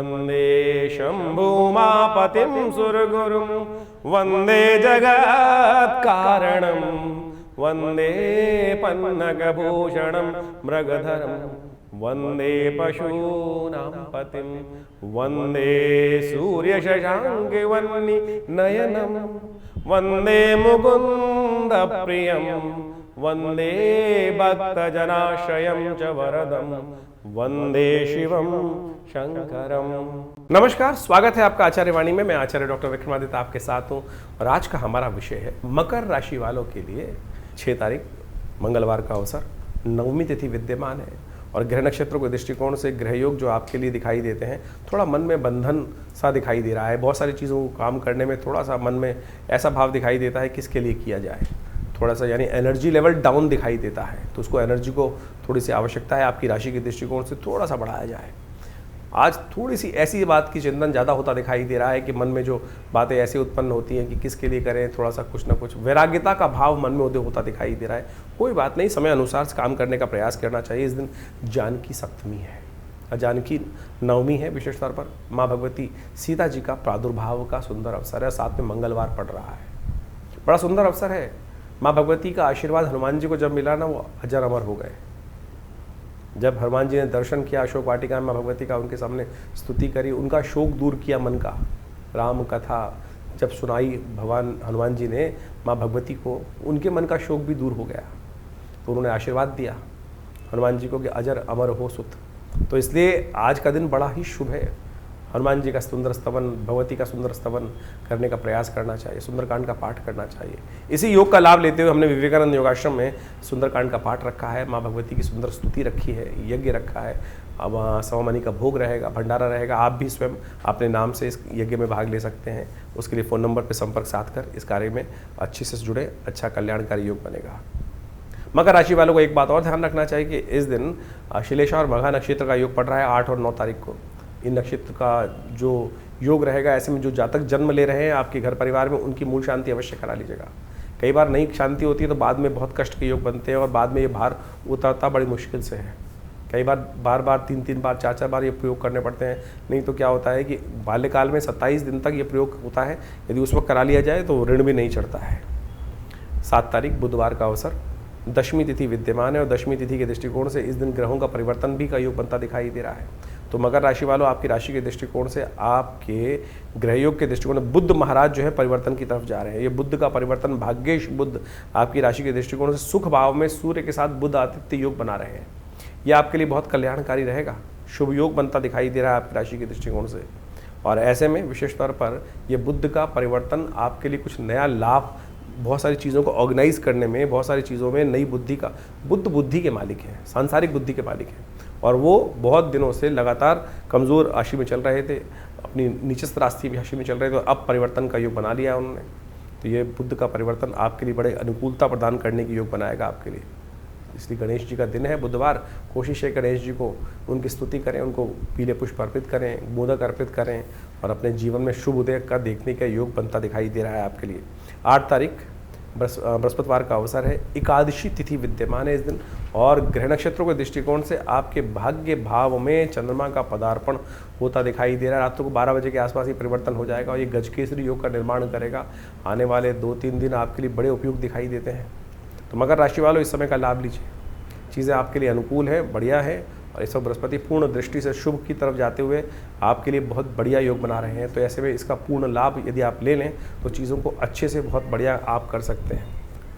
वन्दे शम्भुमापतिं सुरगुरुं वन्दे जगत्कारणं वन्दे पन्नगभूषणं मृगधरं वन्दे पशूनां पतिं वन्दे सूर्यशशाङ्कवर्णिनयनं वन्दे मुकुन्दप्रियं वन्दे भक्तजनाश्रयं च वरदं वंदे शिवम शंकरम। नमस्कार, स्वागत है आपका आचार्य वाणी में। मैं आचार्य डॉक्टर विक्रमादित्य आपके साथ हूं और आज का हमारा विषय है मकर राशि वालों के लिए 6 तारीख मंगलवार का अवसर, नवमी तिथि विद्यमान है और ग्रह नक्षत्रों के दृष्टिकोण से ग्रह योग जो आपके लिए दिखाई देते हैं, थोड़ा मन में बंधन सा दिखाई दे रहा है। बहुत सारी चीज़ों को काम करने में थोड़ा सा मन में ऐसा भाव दिखाई देता है किसके लिए किया जाए, थोड़ा सा यानी एनर्जी लेवल डाउन दिखाई देता है। तो उसको एनर्जी को थोड़ी सी आवश्यकता है, आपकी राशि के दृष्टिकोण से थोड़ा सा बढ़ाया जाए। आज थोड़ी सी ऐसी बात की चिंतन ज़्यादा होता दिखाई दे रहा है कि मन में जो बातें ऐसी उत्पन्न होती हैं कि किसके लिए करें, थोड़ा सा कुछ ना कुछ वैराग्यता का भाव मन में उदय होता दिखाई दे रहा है। कोई बात नहीं, समय अनुसार काम करने का प्रयास करना चाहिए। इस दिन जानकी सप्तमी है, जानकी नवमी है। विशेष तौर पर माँ भगवती सीता जी का प्रादुर्भाव का सुंदर अवसर है, साथ में मंगलवार पड़ रहा है, बड़ा सुंदर अवसर है। माँ भगवती का आशीर्वाद हनुमान जी को जब मिला ना, वो अजर अमर हो गए। जब हनुमान जी ने दर्शन किया अशोक वाटिका में माँ भगवती का, उनके सामने स्तुति करी, उनका शोक दूर किया मन का, राम कथा जब सुनाई भगवान हनुमान जी ने माँ भगवती को, उनके मन का शोक भी दूर हो गया। तो उन्होंने आशीर्वाद दिया हनुमान जी को कि अजर अमर हो सुत। तो इसलिए आज का दिन बड़ा ही शुभ है। हनुमान जी का सुंदर स्तवन, भगवती का सुंदर स्तवन करने का प्रयास करना चाहिए, सुंदरकांड का पाठ करना चाहिए। इसी योग का लाभ लेते हुए हमने विवेकानंद योगाश्रम में सुंदरकांड का पाठ रखा है, माँ भगवती की सुंदर स्तुति रखी है, यज्ञ रखा है। अब वहाँ सवामनी का भोग रहेगा, भंडारा रहेगा। आप भी स्वयं अपने नाम से इस यज्ञ में भाग ले सकते हैं। उसके लिए फ़ोन नंबर पर संपर्क साध कर इस कार्य में अच्छे से जुड़े, अच्छा कल्याणकारी योग बनेगा। मकर राशि वालों को एक बात और ध्यान रखना चाहिए कि इस दिन श्लेषा और मघा नक्षत्र का योग पड़ रहा है 8 और 9 तारीख को। इन नक्षत्र का जो योग रहेगा, ऐसे में जो जातक जन्म ले रहे हैं आपके घर परिवार में, उनकी मूल शांति अवश्य करा लीजिएगा। कई बार नहीं शांति होती है तो बाद में बहुत कष्ट के योग बनते हैं और बाद में ये भार उतरता बड़ी मुश्किल से है। कई बार बार 3 बार 4 बार ये प्रयोग करने पड़ते हैं। नहीं तो क्या होता है कि बाल्यकाल में 27 दिन तक ये प्रयोग होता है, यदि उस वक्त करा लिया जाए तो ऋण भी नहीं चढ़ता है। 7 तारीख बुधवार का अवसर, दशमी तिथि विद्यमान है और दशमी तिथि के दृष्टिकोण से इस दिन ग्रहों का परिवर्तन भी का योग बनता दिखाई दे रहा है। तो मकर राशि वालों, आपकी राशि के दृष्टिकोण से आपके ग्रहयोग के दृष्टिकोण में बुद्ध महाराज जो है परिवर्तन की तरफ जा रहे हैं। ये बुद्ध का परिवर्तन, भाग्येश बुद्ध आपकी राशि के दृष्टिकोण से सुख भाव में सूर्य के साथ बुद्ध आदित्य योग बना रहे हैं। यह आपके लिए बहुत कल्याणकारी रहेगा, शुभ योग बनता दिखाई दे रहा है आपकी राशि के दृष्टिकोण से। और ऐसे में विशेष तौर पर यह बुद्ध का परिवर्तन आपके लिए कुछ नया लाभ, बहुत सारी चीज़ों को ऑर्गेनाइज करने में, बहुत सारी चीज़ों में नई बुद्धि का, बुद्ध बुद्धि के मालिक हैं, सांसारिक बुद्धि के मालिक हैं और वो बहुत दिनों से लगातार कमज़ोर राशि में चल रहे थे, अपनी नीचस्थ राशि राशि में चल रहे थे, तो अब परिवर्तन का योग बना लिया उन्होंने। तो ये बुद्ध का परिवर्तन आपके लिए बड़े अनुकूलता प्रदान करने की योग बनाएगा आपके लिए। इसलिए गणेश जी का दिन है बुधवार, कोशिश है गणेश जी को उनकी स्तुति करें, उनको पीले पुष्प अर्पित करें, मोदक अर्पित करें और अपने जीवन में शुभ उदय का देखने का योग बनता दिखाई दे रहा है आपके लिए। 8 तारीख बृहस्पतिवार का अवसर है, एकादशी तिथि विद्यमान है इस दिन और ग्रह नक्षत्रों के दृष्टिकोण से आपके भाग्य भाव में चंद्रमा का पदार्पण होता दिखाई दे रहा है। रात को 12 बजे के आसपास ये परिवर्तन हो जाएगा और ये गजकेसरी योग का निर्माण करेगा। आने वाले 2-3 दिन आपके लिए बड़े उपयुक्त दिखाई देते हैं। तो मकर राशि वालों, इस समय का लाभ लीजिए, चीज़ें आपके लिए अनुकूल है, बढ़िया है और इस वक्त बृहस्पति पूर्ण दृष्टि से शुभ की तरफ जाते हुए आपके लिए बहुत बढ़िया योग बना रहे हैं। तो ऐसे में इसका पूर्ण लाभ यदि आप ले लें तो चीज़ों को अच्छे से बहुत बढ़िया आप कर सकते हैं।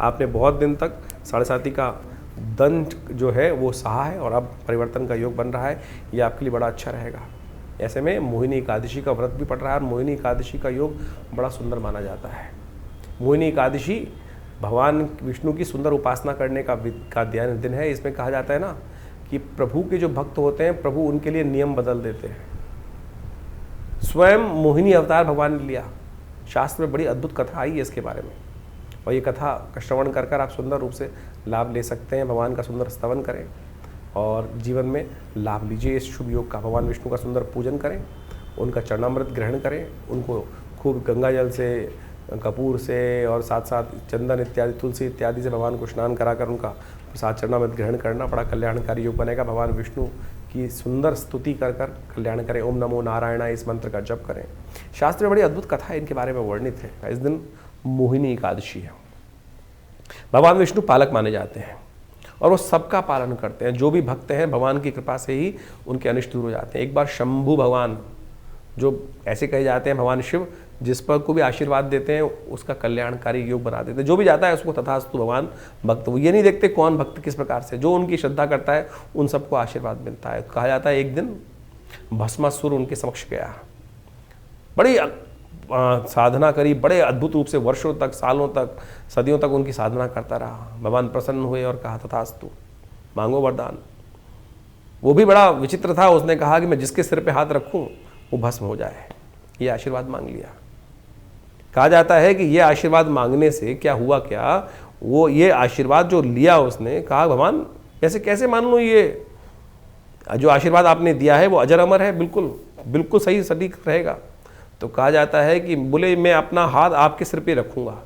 आपने बहुत दिन तक 7.5 का दंड जो है वो सहा है और अब परिवर्तन का योग बन रहा है, ये आपके लिए बड़ा अच्छा रहेगा। ऐसे में मोहिनी एकादशी का व्रत भी पड़ रहा है और मोहिनी एकादशी का योग बड़ा सुंदर माना जाता है। मोहिनी एकादशी भगवान विष्णु की सुंदर उपासना करने का दिन है। इसमें कहा जाता है ना कि प्रभु के जो भक्त होते हैं, प्रभु उनके लिए नियम बदल देते हैं। स्वयं मोहिनी अवतार भगवान ने लिया। शास्त्र में बड़ी अद्भुत कथा आई है इसके बारे में और ये कथा का श्रवण कर आप सुंदर रूप से लाभ ले सकते हैं। भगवान का सुंदर स्तवन करें और जीवन में लाभ लीजिए इस शुभ योग का। भगवान विष्णु का सुंदर पूजन करें, उनका चरणामृत ग्रहण करें, उनको खूब गंगा जल से, कपूर से और साथ साथ चंदन इत्यादि, तुलसी इत्यादि से भगवान को स्नान कराकर उनका प्रसाद चरणामृत ग्रहण करना बड़ा कल्याणकारी योग बनेगा। भगवान विष्णु की सुंदर स्तुति कर कर कल्याण करें। ओम नमो नारायण इस मंत्र का जप करें। शास्त्र में बड़ी अद्भुत कथा है इनके बारे में वर्णित है। इस दिन मोहिनी एकादशी है। भगवान विष्णु पालक माने जाते हैं और वो सबका पालन करते हैं। जो भी भक्त हैं भगवान की कृपा से ही उनके अनिष्ट दूर हो जाते हैं। एक बार शंभु भगवान, जो ऐसे कहे जाते हैं भगवान शिव, जिस पर को भी आशीर्वाद देते हैं उसका कल्याणकारी योग बना देते हैं। जो भी जाता है उसको तथास्तु भगवान भक्त, वो ये नहीं देखते कौन भक्त किस प्रकार से, जो उनकी श्रद्धा करता है उन सबको आशीर्वाद मिलता है। कहा जाता है एक दिन भस्मासुर उनके समक्ष गया, बड़ी साधना करी, बड़े अद्भुत रूप से वर्षों तक, सालों तक, सदियों तक उनकी साधना करता रहा। भगवान प्रसन्न हुए और कहा तथास्तु, मांगो वरदान। वो भी बड़ा विचित्र था, उसने कहा कि मैं जिसके सिर पे हाथ रखूं वो भस्म हो जाए। ये आशीर्वाद मांग लिया। कहा जाता है कि ये आशीर्वाद मांगने से क्या हुआ, क्या वो ये आशीर्वाद जो लिया उसने, कहा भगवान ऐसे कैसे मान लूँ, ये जो आशीर्वाद आपने दिया है वो अजर अमर है, बिल्कुल बिल्कुल सही सटीक रहेगा। तो कहा जाता है कि बोले मैं अपना हाथ आपके सिर पे रखूंगा।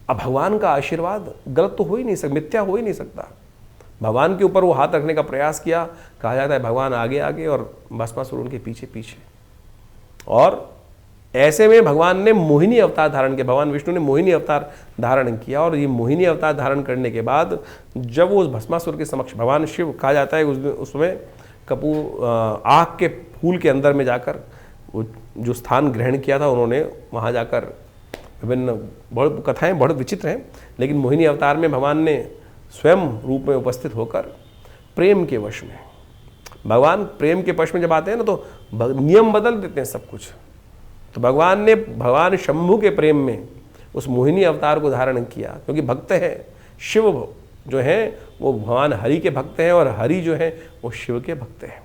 अब भगवान का आशीर्वाद गलत तो हो ही नहीं सकता, मिथ्या हो ही नहीं सकता। भगवान के ऊपर वो हाथ रखने का प्रयास किया। कहा जाता है भगवान आगे आगे और भस्मासुर उनके पीछे पीछे। और ऐसे में भगवान ने मोहिनी अवतार धारण किया। भगवान विष्णु ने मोहिनी अवतार धारण किया और ये मोहिनी अवतार धारण करने के बाद जब वो उस भस्मासुर के समक्ष भगवान शिव, कहा जाता है उसमें कपूर आग के फूल के अंदर में जाकर वो जो स्थान ग्रहण किया था उन्होंने, वहाँ जाकर विभिन्न बहुत कथाएं बहुत विचित्र हैं, लेकिन मोहिनी अवतार में भगवान ने स्वयं रूप में उपस्थित होकर प्रेम के वश में, भगवान प्रेम के वश में जब आते हैं ना तो नियम बदल देते हैं सब कुछ। तो भगवान ने भगवान शंभु के प्रेम में उस मोहिनी अवतार को धारण किया, क्योंकि भक्त हैं शिव जो हैं वो भगवान हरि के भक्त हैं और हरि जो हैं वो शिव के भक्त हैं।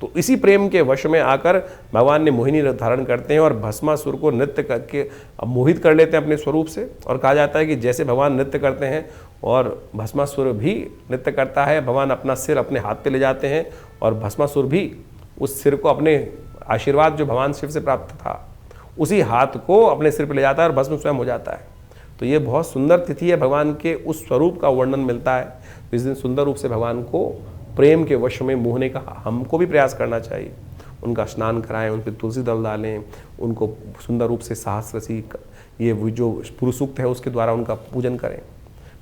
तो इसी प्रेम के वश में आकर भगवान ने मोहिनी धारण करते हैं और भस्मासुर को नृत्य करके मोहित कर लेते हैं अपने स्वरूप से। और कहा जाता है कि जैसे भगवान नृत्य करते हैं और भस्मासुर भी नृत्य करता है, भगवान अपना सिर अपने हाथ पे ले जाते हैं और भस्मासुर भी उस सिर को, अपने आशीर्वाद जो भगवान शिव से प्राप्त था उसी हाथ को अपने सिर पे ले जाता है और भस्म स्वयं हो जाता है। तो ये बहुत सुंदर तिथि है, भगवान के उस स्वरूप का वर्णन मिलता है। तो इस दिन सुंदर रूप से भगवान को प्रेम के वश में मोहने का हमको भी प्रयास करना चाहिए। उनका स्नान कराएं, उन पर तुलसी दल डालें, उनको सुंदर रूप से सहस्रसी ये जो पुरुष सूक्त है उसके द्वारा उनका पूजन करें,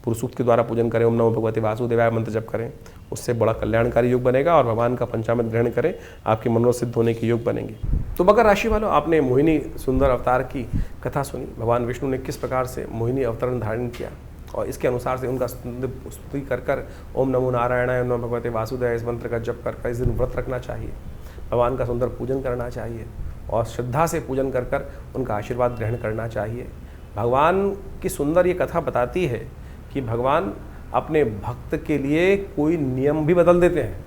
पुरुष सूक्त के द्वारा पूजन करें, ओम नमो भगवते वासुदेवाय मंत्र जप करें, उससे बड़ा कल्याणकारी योग बनेगा और भगवान का पंचामृत ग्रहण करें, आपके मनोसिद्ध होने के योग बनेंगे। तो मकर राशि वालों, आपने मोहिनी सुंदर अवतार की कथा सुनी, भगवान विष्णु ने किस प्रकार से मोहिनी अवतरण धारण किया और इसके अनुसार से उनका स्तुति कर कर ओम नमो नारायणाय ओम नमो भगवते वासुदेवाय इस मंत्र का जप कर इस दिन व्रत रखना चाहिए, भगवान का सुंदर पूजन करना चाहिए और श्रद्धा से पूजन कर कर उनका आशीर्वाद ग्रहण करना चाहिए। भगवान की सुंदर ये कथा बताती है कि भगवान अपने भक्त के लिए कोई नियम भी बदल देते हैं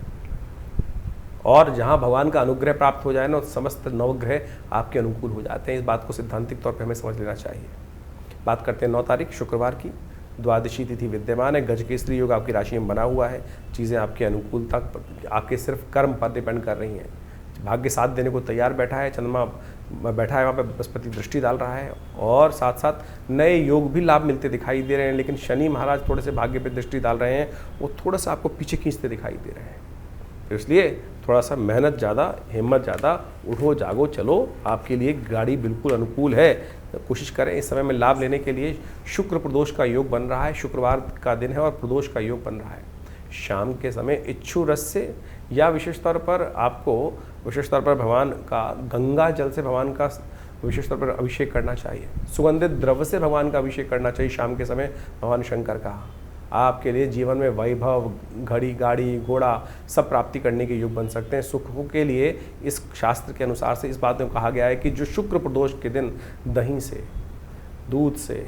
और जहाँ भगवान का अनुग्रह प्राप्त हो जाए ना, समस्त नवग्रह आपके अनुकूल हो जाते हैं। इस बात को सिद्धांतिक तौर पर हमें समझ लेना चाहिए। बात करते हैं 9 तारीख शुक्रवार की, द्वादशी तिथि विद्यमान है, गजकेसरी योग आपकी राशि में बना हुआ है। चीज़ें आपके अनुकूलता, आपके सिर्फ कर्म पर डिपेंड कर रही हैं। भाग्य साथ देने को तैयार बैठा है, चंद्रमा बैठा है वहाँ पे, बृहस्पति दृष्टि डाल रहा है और साथ साथ नए योग भी लाभ मिलते दिखाई दे रहे हैं। लेकिन शनि महाराज थोड़े से भाग्य पे दृष्टि डाल रहे हैं, वो थोड़ा सा आपको पीछे खींचते दिखाई दे रहे हैं। तो इसलिए थोड़ा सा मेहनत ज़्यादा, हिम्मत ज़्यादा, उठो जागो चलो, आपके लिए गाड़ी बिल्कुल अनुकूल है। कोशिश करें इस समय में लाभ लेने के लिए। शुक्र प्रदोष का योग बन रहा है, शुक्रवार का दिन है और प्रदोष का योग बन रहा है। शाम के समय इच्छु रस से या विशेष तौर पर आपको विशेष तौर पर भगवान का गंगा जल से भगवान का विशेष तौर पर अभिषेक करना चाहिए। सुगंधित द्रव्य से भगवान का अभिषेक करना चाहिए शाम के समय। भगवान शंकर का आपके लिए जीवन में वैभव, घड़ी, गाड़ी, घोड़ा सब प्राप्ति करने के योग बन सकते हैं। सुखों के लिए इस शास्त्र के अनुसार से इस बात में कहा गया है कि जो शुक्र प्रदोष के दिन दही से, दूध से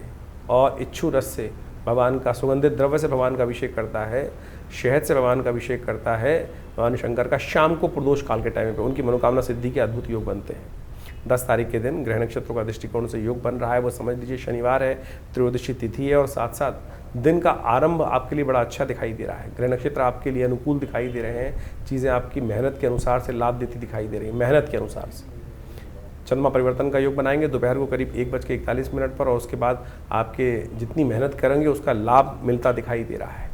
और इच्छु रस से भगवान का, सुगंधित द्रव्य से भगवान का अभिषेक करता है, शहद से भगवान का अभिषेक करता है भगवान शंकर का, शाम को प्रदोष काल के टाइम पे उनकी मनोकामना सिद्धि के अद्भुत योग बनते हैं। 10 तारीख के दिन ग्रह नक्षत्रों का दृष्टिकोण से योग बन रहा है, वो समझ लीजिए शनिवार है, त्रयोदशी तिथि है और साथ साथ दिन का आरंभ आपके लिए बड़ा अच्छा दिखाई दे रहा है। ग्रह नक्षत्र आपके लिए अनुकूल दिखाई दे रहे हैं, चीज़ें आपकी मेहनत के अनुसार से लाभ देती दिखाई दे रही है, मेहनत के अनुसार से। चंद्रमा परिवर्तन का योग बनाएंगे दोपहर को करीब 1:41 पर और उसके बाद आपके जितनी मेहनत करेंगे उसका लाभ मिलता दिखाई दे रहा है।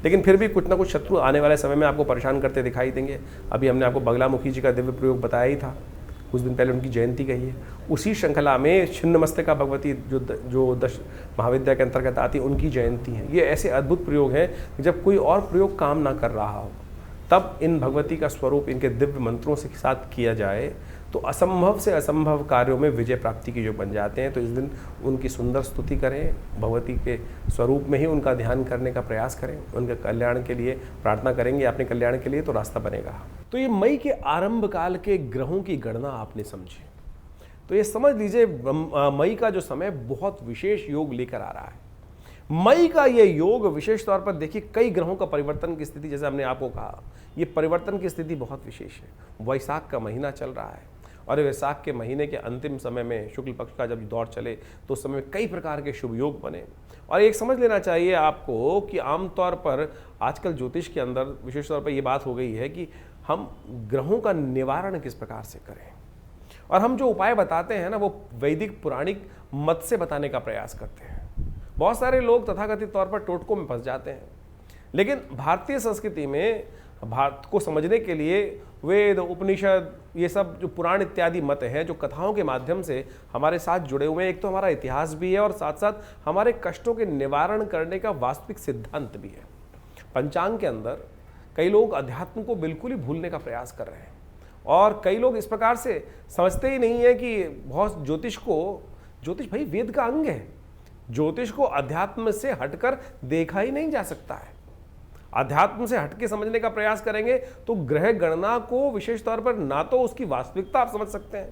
लेकिन फिर भी कुछ ना कुछ शत्रु आने वाले समय में आपको परेशान करते दिखाई देंगे। अभी हमने आपको बगलामुखी जी का दिव्य प्रयोग बताया ही था, कुछ दिन पहले उनकी जयंती कही है। उसी श्रृंखला में छिन्नमस्तिका भगवती जो दश महाविद्या के अंतर्गत आती है, उनकी जयंती है। ये ऐसे अद्भुत प्रयोग हैं कि जब कोई और प्रयोग काम ना कर रहा हो तब इन भगवती का स्वरूप इनके दिव्य मंत्रों से साथ किया जाए तो असंभव से असंभव कार्यों में विजय प्राप्ति के योग बन जाते हैं। तो इस दिन उनकी सुंदर स्तुति करें, भगवती के स्वरूप में ही उनका ध्यान करने का प्रयास करें, उनके कल्याण के लिए प्रार्थना करेंगे, अपने कल्याण के लिए तो रास्ता बनेगा। तो ये मई के आरंभ काल के ग्रहों की गणना आपने समझी, तो ये समझ लीजिए मई का जो समय बहुत विशेष योग लेकर आ रहा है। मई का ये योग विशेष तौर पर देखिए कई ग्रहों का परिवर्तन की स्थिति, जैसे हमने आपको कहा, ये परिवर्तन की स्थिति बहुत विशेष है। वैशाख का महीना चल रहा है और वैशाख के महीने के अंतिम समय में शुक्ल पक्ष का जब दौर चले तो उस समय में कई प्रकार के शुभ योग बने। और एक समझ लेना चाहिए आपको कि आमतौर पर आजकल ज्योतिष के अंदर विशेष तौर पर ये बात हो गई है कि हम ग्रहों का निवारण किस प्रकार से करें, और हम जो उपाय बताते हैं ना वो वैदिक पुराणिक मत से बताने का प्रयास करते हैं। बहुत सारे लोग तथाकथित तौर पर टोटकों में फंस जाते हैं, लेकिन भारतीय संस्कृति में भारत को समझने के लिए वेद, उपनिषद, ये सब जो पुराण इत्यादि मत हैं जो कथाओं के माध्यम से हमारे साथ जुड़े हुए हैं, एक तो हमारा इतिहास भी है और साथ साथ हमारे कष्टों के निवारण करने का वास्तविक सिद्धांत भी है। पंचांग के अंदर कई लोग अध्यात्म को बिल्कुल ही भूलने का प्रयास कर रहे हैं और कई लोग इस प्रकार से समझते ही नहीं है कि बहुत ज्योतिष भाई वेद का अंग है, ज्योतिष को अध्यात्म से हटकर देखा ही नहीं जा सकता है। अध्यात्म से हटके समझने का प्रयास करेंगे तो ग्रह गणना को विशेष तौर पर ना तो उसकी वास्तविकता आप समझ सकते हैं,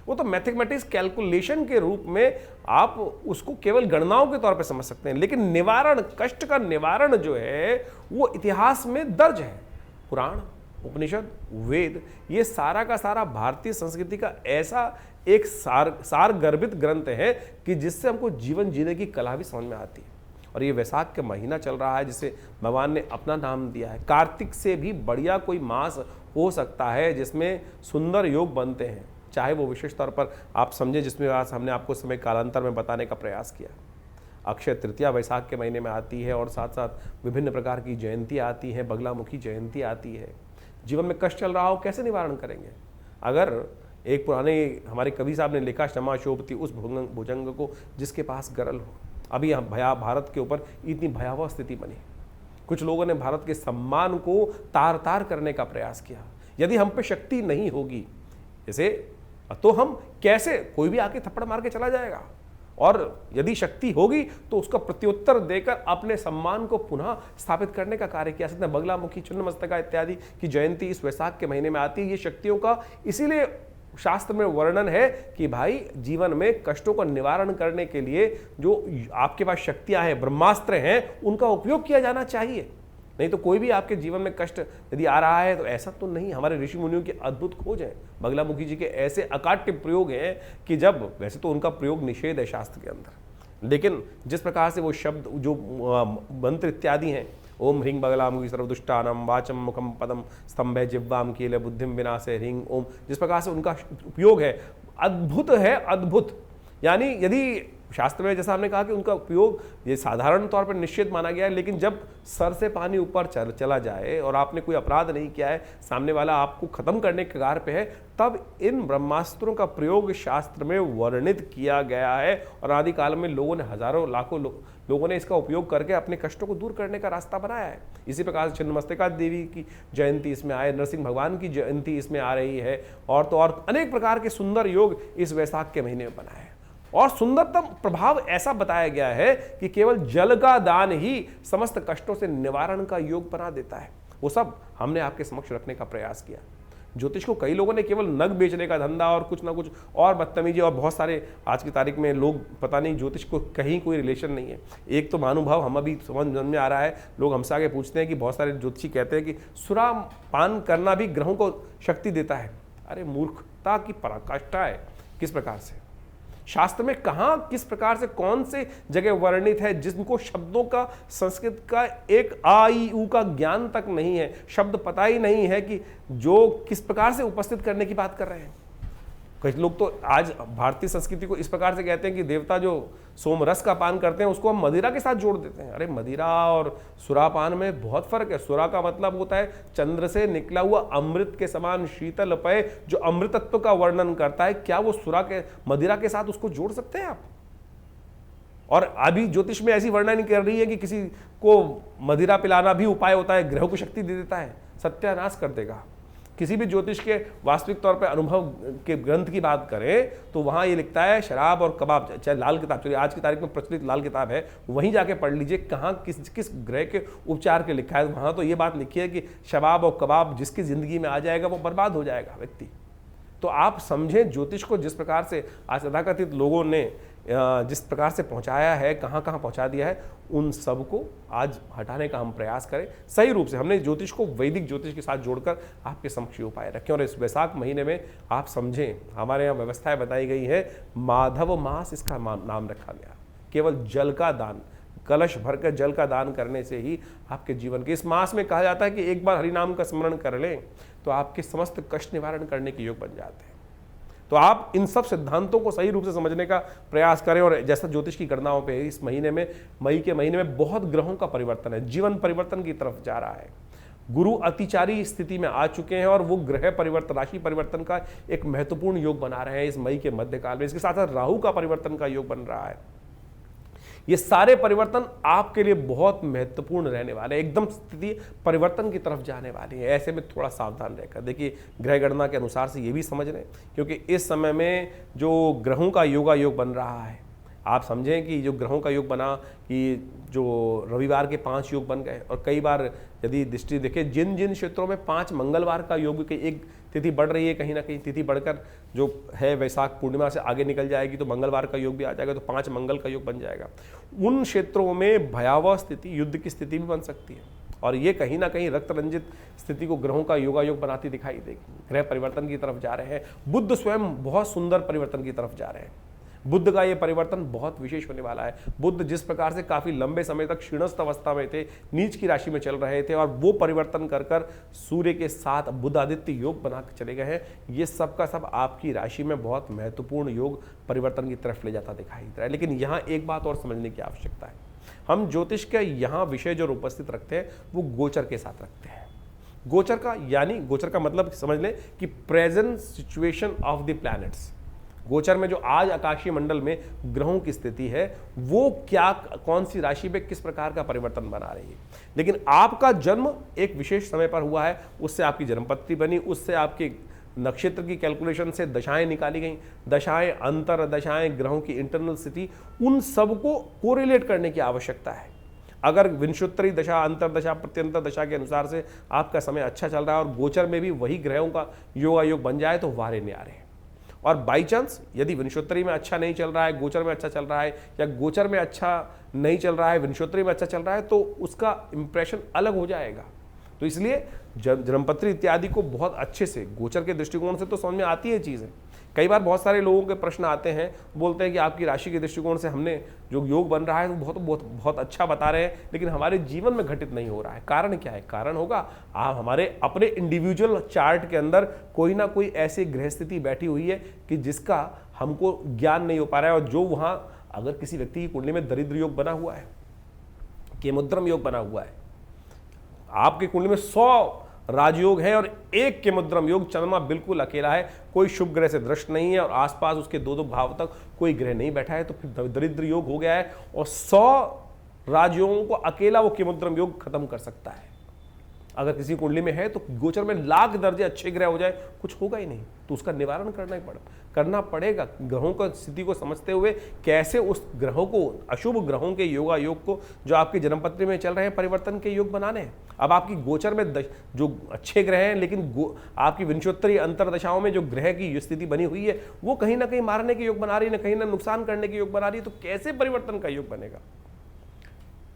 वो तो मैथमेटिक्स कैलकुलेशन के रूप में आप उसको केवल गणनाओं के तौर पर समझ सकते हैं, लेकिन निवारण, कष्ट का निवारण जो है वो इतिहास में दर्ज है। पुराण, उपनिषद, वेद, ये सारा का सारा भारतीय संस्कृति का ऐसा एक सार गर्भित ग्रंथ है कि जिससे हमको जीवन जीने की कला भी समझ में आती है। और ये वैशाख का महीना चल रहा है जिसे भगवान ने अपना नाम दिया है। कार्तिक से भी बढ़िया कोई मास हो सकता है जिसमें सुंदर योग बनते हैं, चाहे वो विशेष तौर पर आप समझे जिसमें आज हमने आपको समय कालांतर में बताने का प्रयास किया। अक्षय तृतीया वैशाख के महीने में आती है और साथ साथ विभिन्न प्रकार की जयंती आती हैं, बगलामुखी जयंती आती है। जीवन में कष्ट चल रहा हो, कैसे निवारण करेंगे? अगर एक पुराने हमारे कवि साहब ने लिखा, क्षमा शोभती उस भुजंग को जिसके पास गरल हो। अभी भारत के ऊपर इतनी भयावह स्थिति बनी, कुछ लोगों ने भारत के सम्मान को तार तार करने का प्रयास किया। यदि हम पे शक्ति नहीं होगी जैसे, तो हम कैसे, कोई भी आके थप्पड़ मार के चला जाएगा, और यदि शक्ति होगी तो उसका प्रत्युत्तर देकर अपने सम्मान को पुनः स्थापित करने का कार्य किया सकते हैं। बगलामुखी, छिन्नमस्तिका इत्यादि की जयंती इस वैशाख के महीने में आती है। ये शक्तियों का इसीलिए शास्त्र में वर्णन है कि भाई जीवन में कष्टों का निवारण करने के लिए जो आपके पास शक्तियां हैं, ब्रह्मास्त्र हैं, उनका उपयोग किया जाना चाहिए। नहीं तो कोई भी आपके जीवन में कष्ट यदि आ रहा है तो ऐसा तो नहीं। हमारे ऋषि मुनियों की अद्भुत खोज है, बगलामुखी जी के ऐसे अकाट्य प्रयोग हैं कि जब, वैसे तो उनका प्रयोग निषेध है शास्त्र के अंदर, लेकिन जिस प्रकार से वो शब्द जो मंत्र इत्यादि हैं, ओम ह्रीं बगलामुखी सर्वदुष्टानां वाचम मुखम पदम स्तंभे जिह्वाम कीले बुद्धिम विनाशे ह्रीं ओम, जिस प्रकार से उनका उपयोग है अद्भुत है, अद्भुत। यानी यदि शास्त्र में जैसा हमने कहा कि उनका उपयोग ये साधारण तौर पर निश्चित माना गया है, लेकिन जब सर से पानी ऊपर चला जाए और आपने कोई अपराध नहीं किया है, सामने वाला आपको खत्म करने के कगार पे है, तब इन ब्रह्मास्त्रों का प्रयोग शास्त्र में वर्णित किया गया है। और आदिकाल में लोगों ने, हजारों लाखों लोगों ने इसका उपयोग करके अपने कष्टों को दूर करने का रास्ता बनाया है। इसी प्रकार से छिन्नमस्तिका देवी की जयंती इसमें आए, नरसिंह भगवान की जयंती इसमें आ रही है, और तो और अनेक प्रकार के सुंदर योग इस वैशाख के महीने में बनाए। और सुंदरतम प्रभाव ऐसा बताया गया है कि केवल जल का दान ही समस्त कष्टों से निवारण का योग बना देता है। वो सब हमने आपके समक्ष रखने का प्रयास किया। ज्योतिष को कई लोगों ने केवल नग बेचने का धंधा और कुछ ना कुछ और बदतमीजी, और बहुत सारे आज की तारीख में लोग, पता नहीं ज्योतिष को कहीं कोई रिलेशन नहीं है। एक तो महानुभाव हम अभी समझ में आ रहा है, लोग हमसे आगे पूछते हैं कि बहुत सारे ज्योतिषी कहते हैं कि सुरा पान करना भी ग्रहों को शक्ति देता है। अरे मूर्खता की पराकाष्ठा है। किस प्रकार से शास्त्र में कहां, किस प्रकार से, कौन से जगह वर्णित है जिनको शब्दों का, संस्कृत का एक आ ई उ का ज्ञान तक नहीं है, शब्द पता ही नहीं है कि जो किस प्रकार से उपस्थित करने की बात कर रहे हैं। कुछ लोग तो आज भारतीय संस्कृति को इस प्रकार से कहते हैं कि देवता जो सोमरस का पान करते हैं उसको हम मदिरा के साथ जोड़ देते हैं। अरे मदिरा और सुरापान में बहुत फर्क है। सुरा का मतलब होता है चंद्र से निकला हुआ अमृत के समान शीतल पेय जो अमृतत्व का वर्णन करता है। क्या वो सुरा के मदिरा के साथ उसको जोड़ सकते हैं आप? और अभी ज्योतिष में ऐसी वर्णन कर रही है कि किसी को मदिरा पिलाना भी उपाय होता है, ग्रहों को शक्ति दे देता है, सत्यानाश कर देगा। किसी भी ज्योतिष के वास्तविक तौर पे अनुभव के ग्रंथ की बात करें तो वहां ये लिखता है शराब और कबाब, चाहे लाल किताब, चलिए आज की तारीख में प्रचलित लाल किताब है, वहीं जाके पढ़ लीजिए कहाँ किस ग्रह के उपचार के लिखा है। वहां तो ये बात लिखी है कि शराब और कबाब जिसकी जिंदगी में आ जाएगा वो बर्बाद हो जाएगा व्यक्ति। तो आप समझें ज्योतिष को जिस प्रकार से आज तथाकथित लोगों ने जिस प्रकार से पहुंचाया है, कहाँ कहाँ पहुंचा दिया है, उन सबको आज हटाने का हम प्रयास करें सही रूप से। हमने ज्योतिष को वैदिक ज्योतिष के साथ जोड़कर आपके समक्ष उपाय रखें। और इस वैशाख महीने में आप समझें, हमारे यहाँ व्यवस्थाएं बताई गई है, माधव मास इसका नाम रखा गया। केवल जल का दान, कलश भरकर जल का दान करने से ही आपके जीवन के इस मास में कहा जाता है कि एक बार हरिनाम का स्मरण कर लें तो आपके समस्त कष्ट निवारण करने के योग बन जाते हैं। तो आप इन सब सिद्धांतों को सही रूप से समझने का प्रयास करें। और जैसा ज्योतिष की गणनाओं पे इस महीने में, मई के महीने में बहुत ग्रहों का परिवर्तन है, जीवन परिवर्तन की तरफ जा रहा है। गुरु अतिचारी स्थिति में आ चुके हैं और वो ग्रह परिवर्तन, राशि परिवर्तन का एक महत्वपूर्ण योग बना रहे हैं इस मई के मध्यकाल में। इसके साथ साथ राहु का परिवर्तन का योग बन रहा है। ये सारे परिवर्तन आपके लिए बहुत महत्वपूर्ण रहने वाले हैं, एकदम स्थिति परिवर्तन की तरफ जाने वाली है। ऐसे में थोड़ा सावधान रहकर देखिए, ग्रह गणना के अनुसार से ये भी समझ लें, क्योंकि इस समय में जो ग्रहों का योग बन रहा है, आप समझें कि जो ग्रहों का योग बना कि जो रविवार के 5 योग बन गए, और कई बार यदि दृष्टि देखें जिन जिन क्षेत्रों में 5 मंगलवार का योग, कि एक तिथि बढ़ रही है, कहीं ना कहीं तिथि बढ़कर जो है वैशाख पूर्णिमा से आगे निकल जाएगी तो मंगलवार का योग भी आ जाएगा, तो 5 मंगल का योग बन जाएगा। उन क्षेत्रों में भयावह स्थिति, युद्ध की स्थिति भी बन सकती है, और ये कहीं ना कहीं रक्त रंजित स्थिति को ग्रहों का योग बनाती दिखाई देगी। ग्रह परिवर्तन की तरफ जा रहे हैं। बुध स्वयं बहुत सुंदर परिवर्तन की तरफ जा रहे हैं। बुध का ये परिवर्तन बहुत विशेष होने वाला है। बुध जिस प्रकार से काफी लंबे समय तक क्षीणस्थ अवस्था में थे, नीच की राशि में चल रहे थे, और वो परिवर्तन कर कर सूर्य के साथ बुध आदित्य योग बना के चले गए हैं। ये सब का सब आपकी राशि में बहुत महत्वपूर्ण योग परिवर्तन की तरफ ले जाता दिखाई दे रहा है। लेकिन यहाँ एक बात और समझने की आवश्यकता है। हम ज्योतिष के यहाँ विषय जो उपस्थित रखते हैं वो गोचर के साथ रखते हैं। गोचर का यानी, गोचर का मतलब समझ लें कि present situation of the planets. गोचर में जो आज आकाशीय मंडल में ग्रहों की स्थिति है वो क्या, कौन सी राशि में किस प्रकार का परिवर्तन बना रही है। लेकिन आपका जन्म एक विशेष समय पर हुआ है, उससे आपकी जन्मपत्री बनी, उससे आपके नक्षत्र की कैलकुलेशन से दशाएं निकाली गई, दशाएं, अंतर दशाएं, ग्रहों की इंटरनल स्थिति, उन सबको कोरिलेट करने की आवश्यकता है। अगर विंशोत्तरी दशा, अंतर दशा, प्रत्यंतर दशा के अनुसार से आपका समय अच्छा चल रहा है और गोचर में भी वही ग्रहों का योग बन जाए तो वारे न्यारे हैं। और बाई चांस यदि विंशोत्तरी में अच्छा नहीं चल रहा है, गोचर में अच्छा चल रहा है, या गोचर में अच्छा नहीं चल रहा है, विंशोत्तरी में अच्छा चल रहा है, तो उसका इंप्रेशन अलग हो जाएगा। तो इसलिए जन्मपत्री इत्यादि को बहुत अच्छे से गोचर के दृष्टिकोण से तो समझ में आती है चीज़ें। कई बार बहुत सारे लोगों के प्रश्न आते हैं, बोलते हैं कि आपकी राशि के दृष्टिकोण से हमने जो योग बन रहा है वो बहुत बहुत बहुत अच्छा बता रहे हैं, लेकिन हमारे जीवन में घटित नहीं हो रहा है। कारण क्या है? कारण होगा आप हमारे अपने इंडिविजुअल चार्ट के अंदर कोई ना कोई ऐसी ग्रह स्थिति बैठी हुई है कि जिसका हमको ज्ञान नहीं हो पा रहा है। और जो वहाँ अगर किसी व्यक्ति की कुंडली में दरिद्र योग बना हुआ है, केमुद्रम योग बना हुआ है, आपकी कुंडली में 100 राजयोग है और एक के मुद्रम योग, चंद्रमा बिल्कुल अकेला है, कोई शुभ ग्रह से दृष्ट नहीं है और आसपास उसके 2-2 भाव तक कोई ग्रह नहीं बैठा है, तो फिर दरिद्र योग हो गया है। और 100 राजयोगों को अकेला वो केमुद्रम योग खत्म कर सकता है। अगर किसी कुंडली में है तो गोचर में लाख दर्जे अच्छे ग्रह हो जाए, कुछ होगा ही नहीं, तो उसका निवारण करना पड़ेगा। ग्रहों का स्थिति को समझते हुए कैसे उस ग्रहों को, अशुभ ग्रहों के योग को जो आपकी जन्मपत्री में चल रहे हैं, परिवर्तन के योग बनाने हैं। अब आपकी गोचर में जो अच्छे ग्रह हैं, लेकिन आपकी विंशोत्तरी अंतरदशाओं में जो ग्रह की स्थिति बनी हुई है वो कहीं ना कहीं मारने के योग बना रही है, कहीं ना नुकसान करने के योग बना रही है, तो कैसे परिवर्तन का योग बनेगा?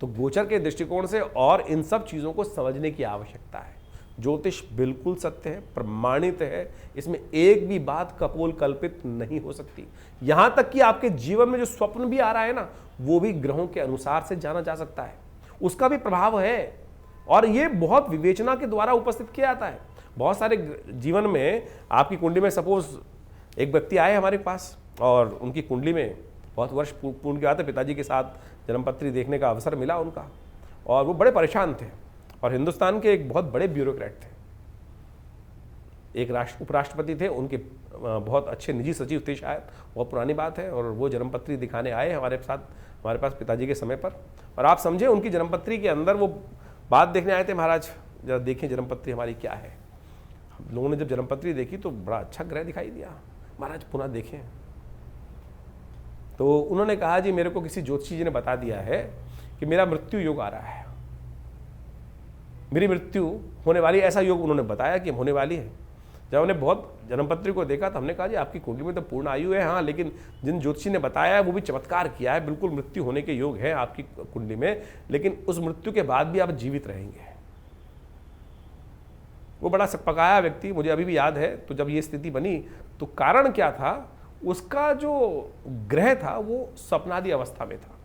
तो गोचर के दृष्टिकोण से और इन सब चीजों को समझने की आवश्यकता है। ज्योतिष बिल्कुल सत्य है, प्रमाणित है, इसमें एक भी बात कपोल कल्पित नहीं हो सकती। यहां तक कि आपके जीवन में जो स्वप्न भी आ रहा है ना, वो भी ग्रहों के अनुसार से जाना जा सकता है, उसका भी प्रभाव है। और ये बहुत विवेचना के द्वारा उपस्थित किया जाता है। बहुत सारे जीवन में आपकी कुंडली में सपोज एक व्यक्ति आए हमारे पास और उनकी कुंडली में बहुत वर्ष पूर्ण के आते, पिताजी के साथ जन्मपत्री देखने का अवसर मिला उनका, और वो बड़े परेशान थे और हिंदुस्तान के एक बहुत बड़े ब्यूरोक्रेट थे, एक उपराष्ट्रपति थे, उनके बहुत अच्छे निजी सचिव थे शायद, बहुत पुरानी बात है, और वो जन्मपत्री दिखाने आए हमारे पास पिताजी के समय पर। और आप समझे उनकी जन्मपत्री के अंदर वो बात देखने आए थे, महाराज जरा देखें जन्मपत्री हमारी क्या है। हम लोगों ने जब जन्मपत्री देखी तो बड़ा अच्छा ग्रह दिखाई दिया, महाराज पुनः देखें। तो उन्होंने कहा जी मेरे को किसी ज्योतिषी जी ने बता दिया है कि मेरा मृत्यु योग आ रहा है, मेरी मृत्यु होने वाली, ऐसा योग उन्होंने बताया कि होने वाली है। जब हमने बहुत जन्मपत्री को देखा तो हमने कहा जी आपकी कुंडली में तो पूर्ण आयु है, हाँ, लेकिन जिन ज्योतिषी ने बताया है वो भी चमत्कार किया है, बिल्कुल मृत्यु होने के योग है आपकी कुंडली में, लेकिन उस मृत्यु के बाद भी आप जीवित रहेंगे। वो बड़ा सकपकाया व्यक्ति, मुझे अभी भी याद है। तो जब ये स्थिति बनी तो कारण क्या था, उसका जो ग्रह था वो स्वप्नादि अवस्था में था,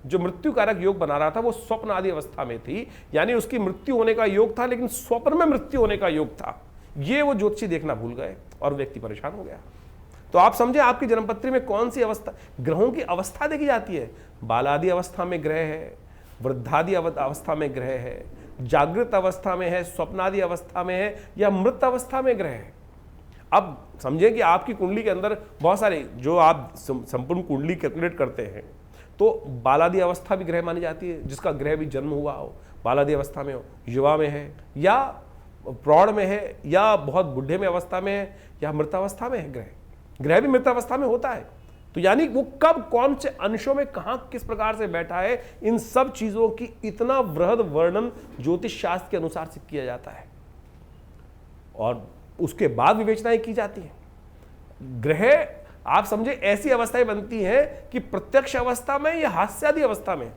जो मृत्यु कारक योग बना रहा था वो स्वप्न आदि अवस्था में थी, यानी उसकी मृत्यु होने का योग था लेकिन स्वप्न में मृत्यु होने का योग था। ये वो ज्योतिषी देखना भूल गए और व्यक्ति परेशान हो गया। तो आप समझे आपकी जन्मपत्री में कौन सी अवस्था, ग्रहों की अवस्था देखी जाती है। बालादि अवस्था में ग्रह है, वृद्धादि अवस्था में ग्रह है, जागृत अवस्था में है, स्वप्नादि अवस्था में है, या मृत अवस्था में ग्रह है। अब समझें कि आपकी कुंडली के अंदर बहुत सारे, जो आप संपूर्ण कुंडली कैलकुलेट करते हैं तो बालादि अवस्था भी ग्रह मानी जाती है, जिसका ग्रह भी जन्म हुआ हो, बालादि अवस्था में हो, युवा में है, या प्रौढ़ में है, या बहुत बुढ़े में अवस्था में है, या मृतावस्था में है। ग्रह भी मृतावस्था में होता है। तो यानी वो कब कौन से अंशों में कहां किस प्रकार से बैठा है, इन सब चीजों की इतना वृहद वर्णन ज्योतिष शास्त्र के अनुसार से किया जाता है और उसके बाद विवेचनाएं की जाती है। ग्रह आप समझे ऐसी अवस्थाएं बनती हैं कि प्रत्यक्ष अवस्था में या हास्यादि अवस्था में,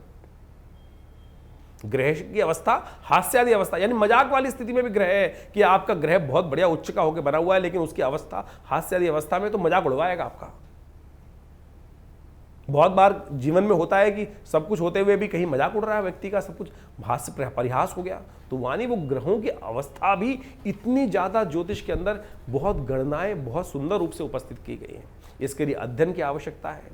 ग्रह की अवस्था हास्यादि अवस्था, यानी मजाक वाली स्थिति में भी ग्रह है कि आपका ग्रह बहुत बढ़िया उच्च का होकर बना हुआ है, लेकिन उसकी अवस्था हास्यादि अवस्था में, तो मजाक उड़वाएगा आपका। बहुत बार जीवन में होता है कि सब कुछ होते हुए भी कहीं मजाक उड़ रहा है व्यक्ति का, सब कुछ हास्य परिहास हो गया। तो वानी वो ग्रहों की अवस्था भी इतनी ज्यादा ज्योतिष के अंदर बहुत गणनाएं बहुत सुंदर रूप से उपस्थित की गई हैं। इसके लिए अध्ययन की आवश्यकता है।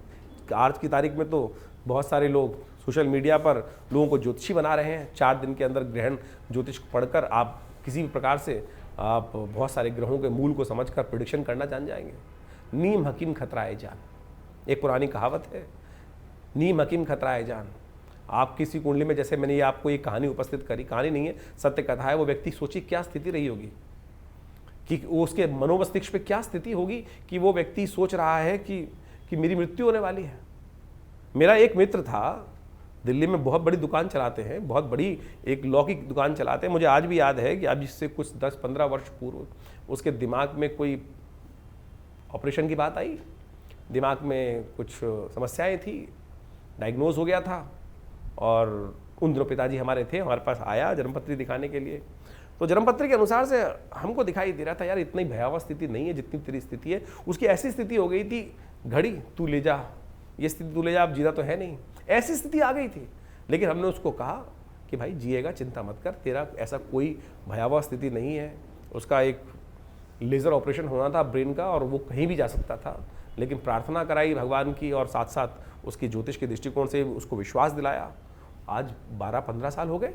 आज की तारीख में तो बहुत सारे लोग सोशल मीडिया पर लोगों को ज्योतिषी बना रहे हैं। 4 दिन के अंदर ग्रहण ज्योतिष पढ़कर आप किसी भी प्रकार से आप बहुत सारे ग्रहों के मूल को समझकर प्रेडिक्शन करना जान जाएंगे। नीम हकीम खतराए जान, एक पुरानी कहावत है, नीम हकीम खतराए जान। आप किसी कुंडली में, जैसे मैंने ये आपको एक कहानी उपस्थित करी, कहानी नहीं है, सत्य कथा है, वो व्यक्ति सोचिए क्या स्थिति रही होगी कि उसके मनोमस्तिष्क पे क्या स्थिति होगी कि वो व्यक्ति सोच रहा है कि मेरी मृत्यु होने वाली है। मेरा एक मित्र था, दिल्ली में बहुत बड़ी दुकान चलाते हैं, बहुत बड़ी एक लॉ की दुकान चलाते हैं। मुझे आज भी याद है कि अब इससे कुछ 10-15 वर्ष पूर्व उसके दिमाग में कोई ऑपरेशन की बात आई, दिमाग में कुछ समस्याएं थी, डायग्नोज हो गया था। और उन दिनों पिताजी हमारे थे, हमारे पास आया जन्मपत्री दिखाने के लिए। तो जन्मपत्री के अनुसार से हमको दिखाई दे रहा था यार इतनी भयावह स्थिति नहीं है जितनी तेरी स्थिति है। उसकी ऐसी स्थिति हो गई थी, घड़ी तू ले जा, ये स्थिति तू ले जा, अब जीना तो है नहीं, ऐसी स्थिति आ गई थी। लेकिन हमने उसको कहा कि भाई जिएगा, चिंता मत कर, तेरा ऐसा कोई भयावह स्थिति नहीं है। उसका एक लेज़र ऑपरेशन होना था ब्रेन का और वो कहीं भी जा सकता था, लेकिन प्रार्थना कराई भगवान की और साथ साथ उसकी ज्योतिष के दृष्टिकोण से उसको विश्वास दिलाया। आज 12-15 साल हो गए,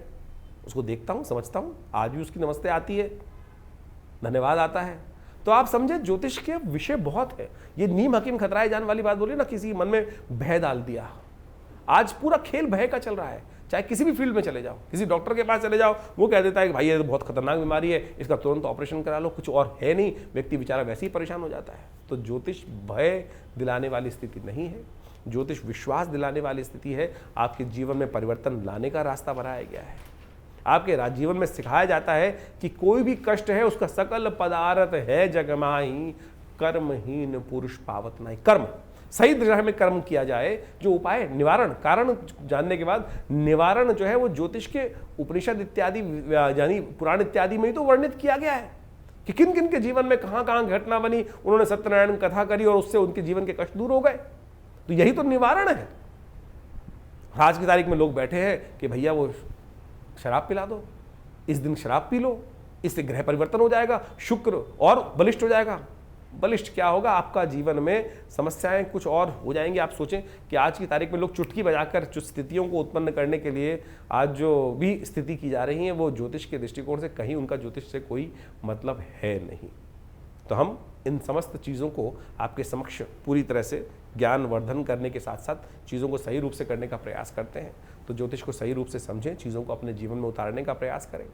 उसको देखता हूँ, समझता हूँ, आज भी उसकी नमस्ते आती है, धन्यवाद आता है। तो आप समझे ज्योतिष के विषय बहुत है। ये नीम हकीम खतराए जान वाली बात बोली ना, किसी मन में भय डाल दिया। आज पूरा खेल भय का चल रहा है। चाहे किसी भी फील्ड में चले जाओ, किसी डॉक्टर के पास चले जाओ, वो कह देता है कि भाई ये तो बहुत खतरनाक बीमारी है, इसका तुरंत ऑपरेशन करा लो, कुछ और है नहीं, व्यक्ति बेचारा वैसे ही परेशान हो जाता है। तो ज्योतिष भय दिलाने वाली स्थिति नहीं है, ज्योतिष विश्वास दिलाने वाली स्थिति है। आपके जीवन में परिवर्तन लाने का रास्ता बनाया गया है। आपके जीवन में सिखाया जाता है कि कोई भी कष्ट है उसका सकल पदार्थ है जगमाही, कर्महीन पुरुष पावत नहीं। कर्म सही दिशा में कर्म किया जाए, जो उपाय निवारण, कारण जानने के बाद निवारण जो है वो ज्योतिष के उपनिषद इत्यादि यानी पुराण इत्यादि में ही तो वर्णित किया गया है कि किन किन के जीवन में कहां कहां घटना बनी, उन्होंने सत्यनारायण कथा करी और उससे उनके जीवन के कष्ट दूर हो गए। तो यही तो निवारण है। आज की तारीख में लोग बैठे हैं कि भैया वो शराब पिला दो, इस दिन शराब पी लो, इससे ग्रह परिवर्तन हो जाएगा, शुक्र और बलिष्ठ हो जाएगा। बलिष्ठ क्या होगा, आपका जीवन में समस्याएं कुछ और हो जाएंगी। आप सोचें कि आज की तारीख में लोग चुटकी बजाकर जो स्थितियों को उत्पन्न करने के लिए आज जो भी स्थिति की जा रही है वो ज्योतिष के दृष्टिकोण से कहीं उनका ज्योतिष से कोई मतलब है नहीं। तो हम इन समस्त चीज़ों को आपके समक्ष पूरी तरह से ज्ञान वर्धन करने के साथ साथ चीज़ों को सही रूप से करने का प्रयास करते हैं। तो ज्योतिष को सही रूप से समझें, चीज़ों को अपने जीवन में उतारने का प्रयास करें।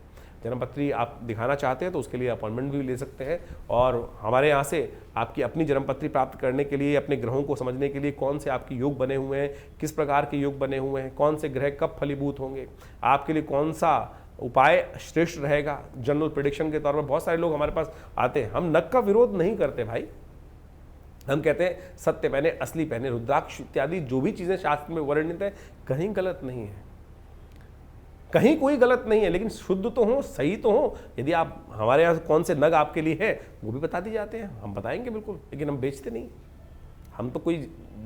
जन्मपत्री आप दिखाना चाहते हैं तो उसके लिए अपॉइंटमेंट भी ले सकते हैं, और हमारे यहाँ से आपकी अपनी जन्मपत्री प्राप्त करने के लिए, अपने ग्रहों को समझने के लिए, कौन से आपके योग बने हुए हैं, किस प्रकार के योग बने हुए हैं, कौन से ग्रह कब फलीभूत होंगे, आपके लिए कौन सा उपाय श्रेष्ठ रहेगा, जनरल प्रेडिक्शन के तौर पर बहुत सारे लोग हमारे पास आते हैं। हम नग का विरोध नहीं करते भाई, हम कहते हैं सत्य पहने असली पहने। रुद्राक्ष इत्यादि जो भी चीज़ें शास्त्र में वर्णित है कहीं गलत नहीं है, कहीं कोई गलत नहीं है, लेकिन शुद्ध तो हो, सही तो हो। यदि आप हमारे यहाँ कौन से नग आपके लिए है वो भी बता दी जाते हैं, हम बताएंगे बिल्कुल, लेकिन हम बेचते नहीं। हम तो कोई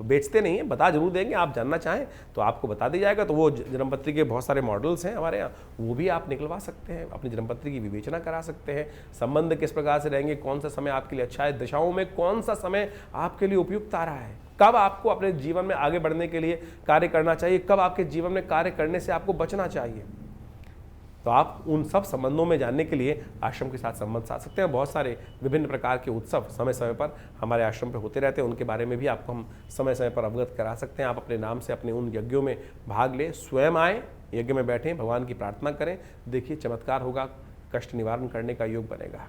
बेचते नहीं है, बता जरूर देंगे। आप जानना चाहें तो आपको बता दिया जाएगा। तो वो जन्मपत्री के बहुत सारे मॉडल्स हैं हमारे यहाँ, वो भी आप निकलवा सकते हैं, अपनी जन्मपत्री की विवेचना करा सकते हैं। संबंध किस प्रकार से रहेंगे, कौन सा समय आपके लिए अच्छा है, दशाओं में कौन सा समय आपके लिए उपयुक्त आ रहा है, कब आपको अपने जीवन में आगे बढ़ने के लिए कार्य करना चाहिए, कब आपके जीवन में कार्य करने से आपको बचना चाहिए। तो आप उन सब संबंधों में जानने के लिए आश्रम के साथ संबंध साध सकते हैं। बहुत सारे विभिन्न प्रकार के उत्सव समय समय पर हमारे आश्रम पे होते रहते हैं, उनके बारे में भी आपको हम समय समय पर अवगत करा सकते हैं। आप अपने नाम से अपने उन यज्ञों में भाग लें, स्वयं आएँ, यज्ञ में बैठें, भगवान की प्रार्थना करें, देखिए चमत्कार होगा, कष्ट निवारण करने का योग बनेगा।